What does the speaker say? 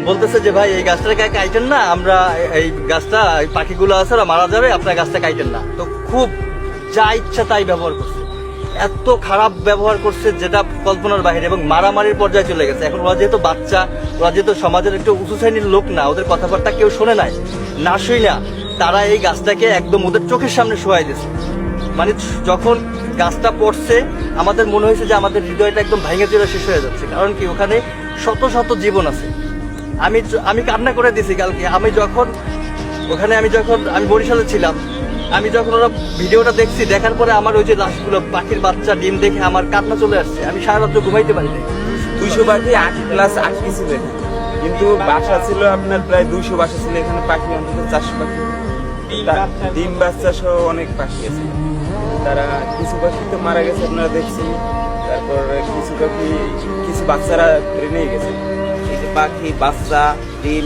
বলতেছে যে ভাই এই গাছটা কাইটেন না, আমরা এই গাছটা এই পাখিগুলো আছে ওরা মারা যাবে, আপনার গাছটা কাইটেন না। তো খুব যা ইচ্ছা তাই ব্যবহার করছে, এত খারাপ ব্যবহার করছে যেটা কল্পনার বাইরে, এবং মারামারির পর্যায়ে চলে গেছে। এখন ওরা যেহেতু বাচ্চা, ওরা যেহেতু সমাজের একটু উঁচু শ্রেণীর লোক না, ওদের কথাবার্তা কেউ শোনে নাই, না শুই না, তারা এই গাছটাকে একদম ওদের চোখের সামনে শোয়াই দিয়েছে। মানে যখন গাছটা পড়ছে আমাদের মনে হয়েছে যে আমাদের হৃদয়টা একদম ভেঙে চলে শেষ হয়ে যাচ্ছে। কারণ কি, ওখানে শত শত জীবন আছে। আমি কান্না করে দিয়েছি কালকে। আমি বরিশালে ছিলাম, আমি যখন ওরা ভিডিওটা দেখছি, দেখার পরে আমার ওই যে লাশগুলো, পাখির বাচ্চা ডিম দেখে আমার কান্না চলে আসছে। আমি সারা রাত্র ঘুমাইতে পারিনি। 200 পাখি 8+8 ছিল এখানে। কিন্তু বাসা ছিল আপনার প্রায় 200 বাসা ছিল এখানে, পাখি অন্তত 400 পাখি, ডিম বাচ্চা সহ অনেক পাখি আছে। তারা কিছু পাখি তো মারা গেছে আপনারা দেখছেন, তারপর কিছু বাচ্চারা ধরে নিয়ে গেছে। এই যে পাখি বাচ্চা ডিম